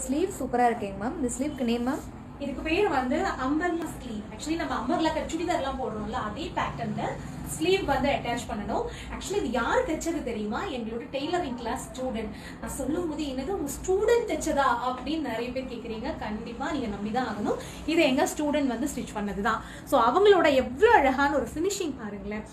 Sleeve சூப்பராக இருக்குங்க ma'am. இந்த ஸ்லீவ்க்கு நேம் மேம்? இதுக்கு பேர் வந்து அம்பர்லா ஸ்லீவ். ஆக்சுவலி நம்ம அம்பர்லா சுடிதார் எல்லாம் போடுறோம்ல, அதே பேட்டர்ன்ல ஸ்லீவ் வந்து அட்டாச் பண்ணணும். ஆக்சுவலி இது யார் தைச்சது தெரியுமா? எங்களோட டெய்லரிங் கிளாஸ் ஸ்டூடெண்ட். நான் சொல்லும் போது என்னது உங்க ஸ்டூடெண்ட் தைச்சதா அப்படின்னு நிறைய பேர் கேட்குறீங்க. கண்டிப்பா நீங்க நம்பிதான் ஆகணும், இது எங்க ஸ்டூடெண்ட் வந்து ஸ்டிச் பண்ணதுதான். ஸோ அவங்களோட எவ்வளவு அழகான ஒரு ஃபினிஷிங் பாருங்களேன்.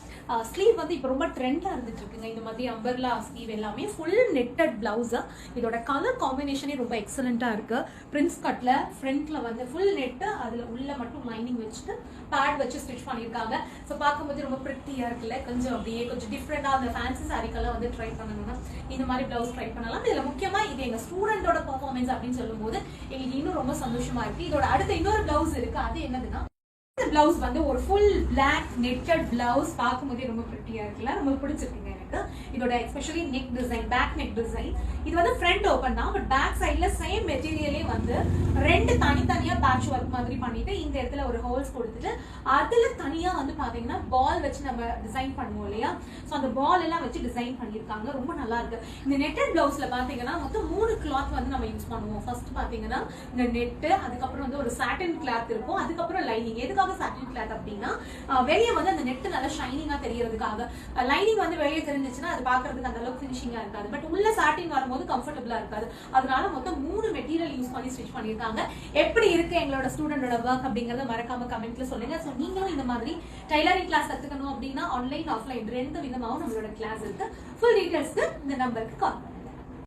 ஸ்லீவ் வந்து இப்போ ரொம்ப ட்ரெண்டா இருந்துட்டு இருக்குங்க. இந்த மாதிரி அம்பர்லா ஸ்லீவ் எல்லாமே ஃபுல் நெட்டட் பிளவுஸ். இதோட கலர் காம்பினேஷனே ரொம்ப எக்ஸலண்டா இருக்கு. பிரின்ஸ் கட்ல ஃப்ரண்ட்ல வந்து ஃபுல் நெட், அதுல உள்ள மட்டும் லைனிங் வச்சுட்டு பேட் வச்சு ஸ்டிச் பண்ணிருக்காங்க. ஸோ பார்க்கும்போது ரொம்ப பிரிட்டியா இருக்குல்ல. கொஞ்சம் அப்படியே கொஞ்சம் டிஃப்ரெண்டா அந்த ஃபேன்சி சாரிக்கெல்லாம் வந்து ட்ரை பண்ணணும்னா இந்த மாதிரி பிளவுஸ் ட்ரை பண்ணலாம். இதுல முக்கியமா இது எங்க ஸ்டூடெண்டோட பெர்ஃபார்மன்ஸ் அப்படின்னு சொல்லும் போது எங்களுக்கு இன்னும் ரொம்ப சந்தோஷமா இருக்கு. இதோட அடுத்த இன்னொரு பிளவுஸ் இருக்கு. அது என்னதுன்னா, இந்த பிளவுஸ் வந்து ஒரு ஃபுல் பிளாக் நெட்டட் பிளவுஸ். பார்க்கும்போதே ரொம்ப பிரிட்டியா இருக்குல்ல, ரொம்ப பிடிச்சிருக்குங்க எனக்கு. இதோட especially neck design, back neck design. இது வந்து ஃப்ரண்ட் ஓபன் தான், பட் பேக் சைட்ல சேம் மெட்டீரியலே வந்து ரெண்டு தனித்தனியா பேட்ச் ஒர்க் மாதிரி பண்ணிட்டு இந்த இடத்துல ஒரு ஹோல்ஸ் கொடுத்துட்டு அதுல தனியா வந்து பாத்தீங்கன்னா பால் வச்சு நம்ம டிசைன் பண்ணுவோம் இல்லையா, ஸோ அந்த பால் எல்லாம் வச்சு டிசைன் பண்ணியிருக்காங்க. ரொம்ப நல்லா இருக்கு. இந்த நெட்டட் பிளவுஸ்ல பாத்தீங்கன்னா மொத்தம் 3 கிளாத் வந்து நம்ம யூஸ் பண்ணுவோம். ஃபர்ஸ்ட் பாத்தீங்கன்னா இந்த நெட்டு, அதுக்கப்புறம் வந்து ஒரு சாட்டின் கிளாத் இருக்கும், அதுக்கப்புறம் லைனிங். எதுக்காக சாட்டின் கிளாத் அப்படின்னா வெளியே வந்து அந்த நெட் நல்லா ஷைனிங்கா தெரியறதுக்காக. லைனிங் வந்து வெளியே தெரிஞ்சிச்சுன்னா அது பாக்குறதுக்கு அந்த அளவுக்கு ஃபினிஷிங்கா இருக்காது, பட் உள்ள சாட்டின் வரும்போது கம்ஃபர்டபுளா இருக்காது. அதனால மொத்தம் 3 மெட்டீரியல் யூஸ் பண்ணி ஸ்டிச் பண்ணிருக்காங்க. எப்படி இருக்கு எங்களோட ஸ்டூடெண்டோட ஒர்க் அப்படிங்கறத மறக்காம கமெண்ட்ல சொல்லுங்க. ஸோ நீங்களும் இந்த மாதிரி டைலரிங் கிளாஸ் கத்துக்கணும் அப்படின்னா ஆன்லைன் ஆஃப்லைன் 2 விதமாகவும் நம்மளோட கிளாஸ் இருக்கு. ஃபுல் டீடைல்ஸ்க்கு இந்த நம்பருக்கு கால் பண்ணுங்க.